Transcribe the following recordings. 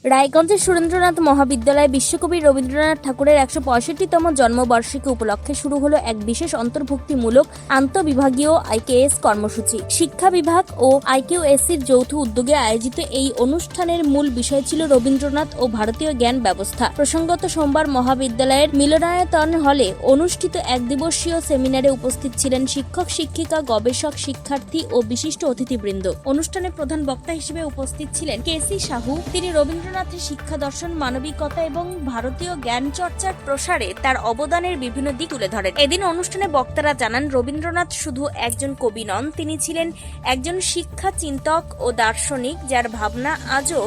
রায়গঞ্জের সুরেন্দ্রনাথ মহাবিদ্যালয়ে বিশ্বকবি রবীন্দ্রনাথ ঠাকুরের ১৬৫তম জন্মবার্ষিকী উপলক্ষে শুরু হলো এক বিশেষ অন্তর্ভুক্তিমূলক আন্তঃবিভাগীয় আইকেএস কর্মসূচি। শিক্ষা বিভাগ ও আইকিউএসির যৌথ উদ্যোগে আয়োজিত এই অনুষ্ঠানের মূল বিষয় ছিল রবীন্দ্রনাথ ও ভারতীয় জ্ঞান ব্যবস্থা। প্রসঙ্গত সোমবার মহাবিদ্যালয়ের মিলনায়তন হলে অনুষ্ঠিত এক দিবসীয় সেমিনারে উপস্থিত ছিলেন শিক্ষক, শিক্ষিকা, গবেষক, শিক্ষার্থী ও বিশিষ্ট অতিথিবৃন্দ। অনুষ্ঠানে প্রধান বক্তা হিসেবে উপস্থিত ছিলেন কেসি সাহু। তিনি রবীন্দ্রনাথের শিক্ষা দর্শন, মানবিকতা এবং ভারতীয় জ্ঞান চর্চার প্রসারে তার অবদানের বিভিন্ন দিক তুলে ধরেন। এদিন অনুষ্ঠানে বক্তারা জানান, রবীন্দ্রনাথ শুধু একজন কবি নন, তিনি ছিলেন একজন শিক্ষা চিন্তক ও দার্শনিক, যার ভাবনা আজও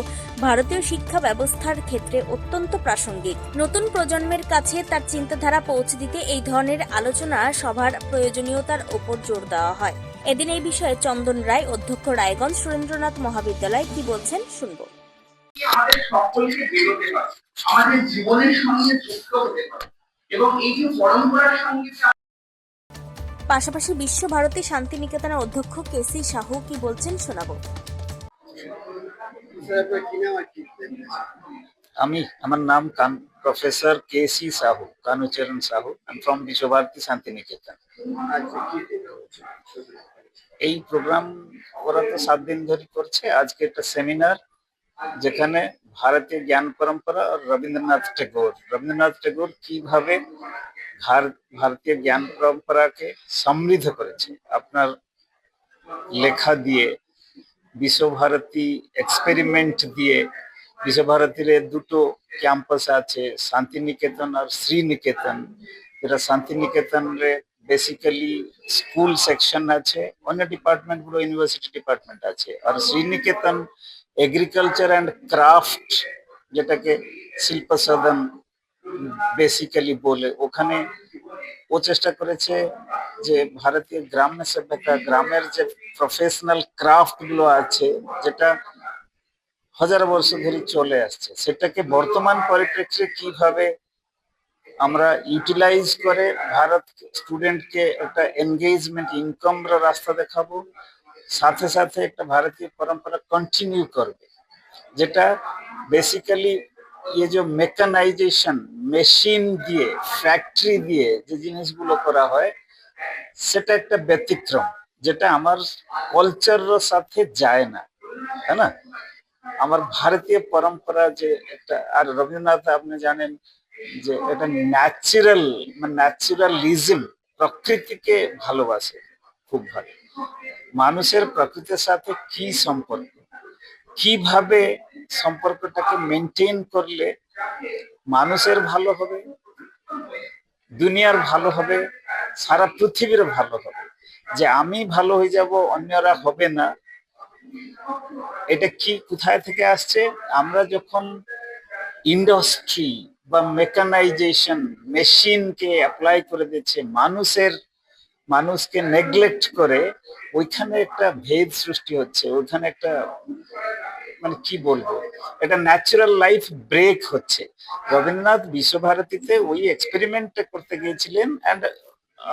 ভারতীয় শিক্ষা ব্যবস্থার ক্ষেত্রে অত্যন্ত প্রাসঙ্গিক। নতুন প্রজন্মের কাছে তার চিন্তাধারা পৌঁছে দিতে এই ধরনের আলোচনা সভার প্রয়োজনীয়তার ওপর জোর দেওয়া হয়। এদিন এই বিষয়ে চন্দন রায়, অধ্যক্ষ, রায়গঞ্জ সুরেন্দ্রনাথ মহাবিদ্যালয়, কি বলছেন শুনবো। আমাদের সকলকে বেরোতে পারে, আমাদের জীবনের সঙ্গে যুক্ত হতে পারে এবং এই যে পরম্পরার সঙ্গে। পাশাপাশি বিশ্বভারতী শান্তিনিকেতনের অধ্যক্ষ কেসি সাহু কি বলছেন শোনাবো। আমার নাম professor K C Sahu, Kanucharan Sahu. I am from Visvabharati Santiniketan. এই প্রোগ্রাম ওরা তো 7 দিন ধরে করছে। আজকে একটা সেমিনার, যেখানে ভারতীয় জ্ঞান পরম্পরা আর রবীন্দ্রনাথ ঠাকুর কিভাবে ভারতীয় জ্ঞান পরম্পরাকে সমৃদ্ধ করেছে আপনার লেখা দিয়ে, বিশ্বভারতী এক্সপেরিমেন্ট দিয়ে। বিশ্বভারতীর দুটো ক্যাম্পাস আছে, শান্তিনিকেতন আর শ্রীনিকেতন। যেটা শান্তিনিকেতনে বেসিক্যালি স্কুল সেকশন আছে, অন্য ডিপার্টমেন্ট গুলো ইউনিভার্সিটি ডিপার্টমেন্ট আছে। আর শ্রীনিকেতন এগ্রিকালচার অ্যান্ড ক্রাফট, যেটাকে শিল্প সদন বেসিক্যালি বলে, ওখানে ও চেষ্টা করেছে যে ভারতীয় গ্রাম্য সভ্যতা, গ্রামের যে প্রফেশনাল ক্রাফট গুলো আছে, যেটা হাজার বর্ষ ধরে চলে আসছে, সেটাকে বর্তমান পরিপ্রেক্ষিতে কিভাবে আমরা ইউটিলাইজ করে ভারত স্টুডেন্টকে একটা এনগেজমেন্ট, ইনকামের রাস্তা দেখাবো, সাথে সাথে একটা ভারতীয় পরম্পরা কন্টিনিউ করবে। যেটা বেসিক্যালি ये जो মেকানাইজেশন, মেশিন দিয়ে, ফ্যাক্টরি দিয়ে যে জিনিসগুলো করা হয়, সেটা একটা ব্যতিক্রম, যেটা আমার কালচারের সাথে যায় না, তাই না? আমার ভারতীয় পরম্পরা যে একটা, আর রবীন্দ্রনাথ আপনি জানেন যে এটা ন্যাচুরালিজম, প্রকৃতিকে ভালোবাসে খুব ভালো। মানুষের প্রকৃতির সাথে কি সম্পর্ক, কিভাবে সম্পর্কটাকে মেনটেন করলে মানুষের ভালো হবে, দুনিয়ার ভালো হবে, সারা পৃথিবীর ভালো হবে। যে আমি ভালো হয়ে যাব, অন্যরা হবে না, এটা কি কোথায় থেকে আসছে? আমরা যখন ইন্ডাস্ট্রি বা মেকানাইজেশন, মেশিনকে অ্যাপ্লাই করে দিচ্ছে, মানুষকে নেগলেক্ট করে, ওইখানে একটা ভেদ সৃষ্টি হচ্ছে, ওইখানে একটা মানে কি বলবো, এটা ন্যাচারাল লাইফ ব্রেক হচ্ছে। রবীন্দ্রনাথ বিশ্বভারতীতে ওই এক্সপেরিমেন্টটা করতে গিয়েছিলেন, এন্ড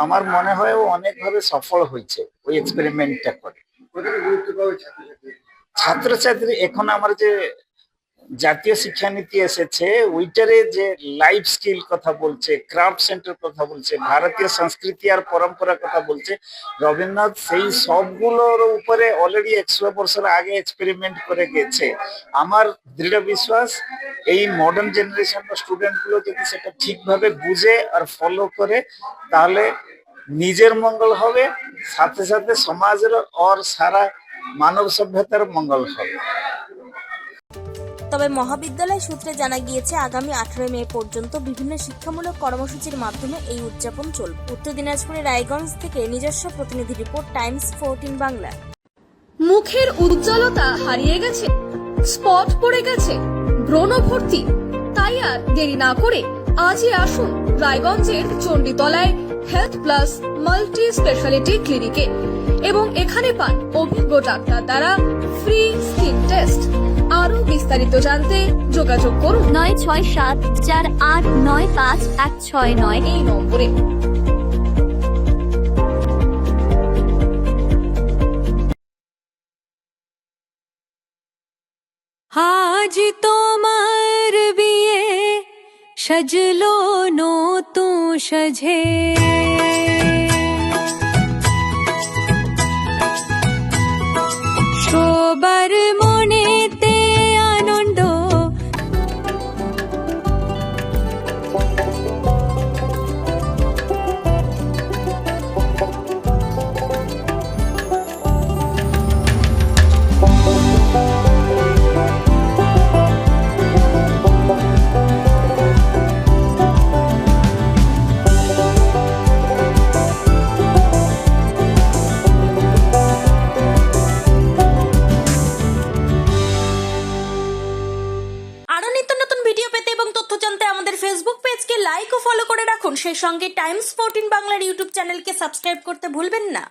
আমার মনে হয় ও অনেকভাবে সফল হয়েছে ওই এক্সপেরিমেন্টটা করে। ছাত্রছাত্রী এখন আমার যে জাতীয় শিক্ষানীতি এসেছে, ওইটারে যে লাইফ স্কিল কথা বলছে, ক্রাফট সেন্টার কথা বলছে, ভারতীয় সংস্কৃতি আর পরম্পরা কথা বলছে, রবীন্দ্রনাথ সেই সবগুলোর উপরে অলরেডি 100 বছর আগে এক্সপেরিমেন্ট করে গেছে। আমার দৃঢ় বিশ্বাস, এই মডার্ন জেনারেশন স্টুডেন্ট গুলো যদি সেটা ঠিকভাবে বুঝে আর ফলো করে, তাহলে নিজের মঙ্গল হবে, সাথে সাথে সমাজের আর সারা মানব সভ্যতার মঙ্গল হবে। তবে মহাবিদ্যালয় সূত্রে জানা গিয়েছে, আগামী 18 মে পর্যন্ত বিভিন্ন শিক্ষামূলক কর্মসূচির মাধ্যমে এই উদযাপন চলবে। উত্তর দিনাজপুরের রায়গঞ্জ থেকে নিজস্ব প্রতিনিধি রিপোর্ট, টাইমস 14 বাংলা। মুখের উজ্জ্বলতা হারিয়ে গেছে, স্পট পড়ে গেছে, ব্রণ ভর্তি, তাই আর দেরি না করে আজই আসুন রায়গঞ্জের চণ্ডীতলায় হেলথ প্লাস মাল্টি স্পেশালিটি ক্লিনিকে এবং এখানে পান অভিজ্ঞ ডাক্তার দ্বারা ফ্রি স্কিন টেস্ট। আরো বিস্তারিত জানতে যোগাযোগ করুন 9674895169 এই নম্বরে। আজ তোমার सजलो नो तू सजे সবার মনেতে আনন্দ আরো নিত্য নতুন ভিডিও পেতে এবং তথ্য জানতে আমাদের ফেসবুক পেজকে লাইক ও ফলো করে রাখুন। সেই সঙ্গে টাইমস 14 বাংলার ইউটিউব চ্যানেলকে সাবস্ক্রাইব করতে ভুলবেন না।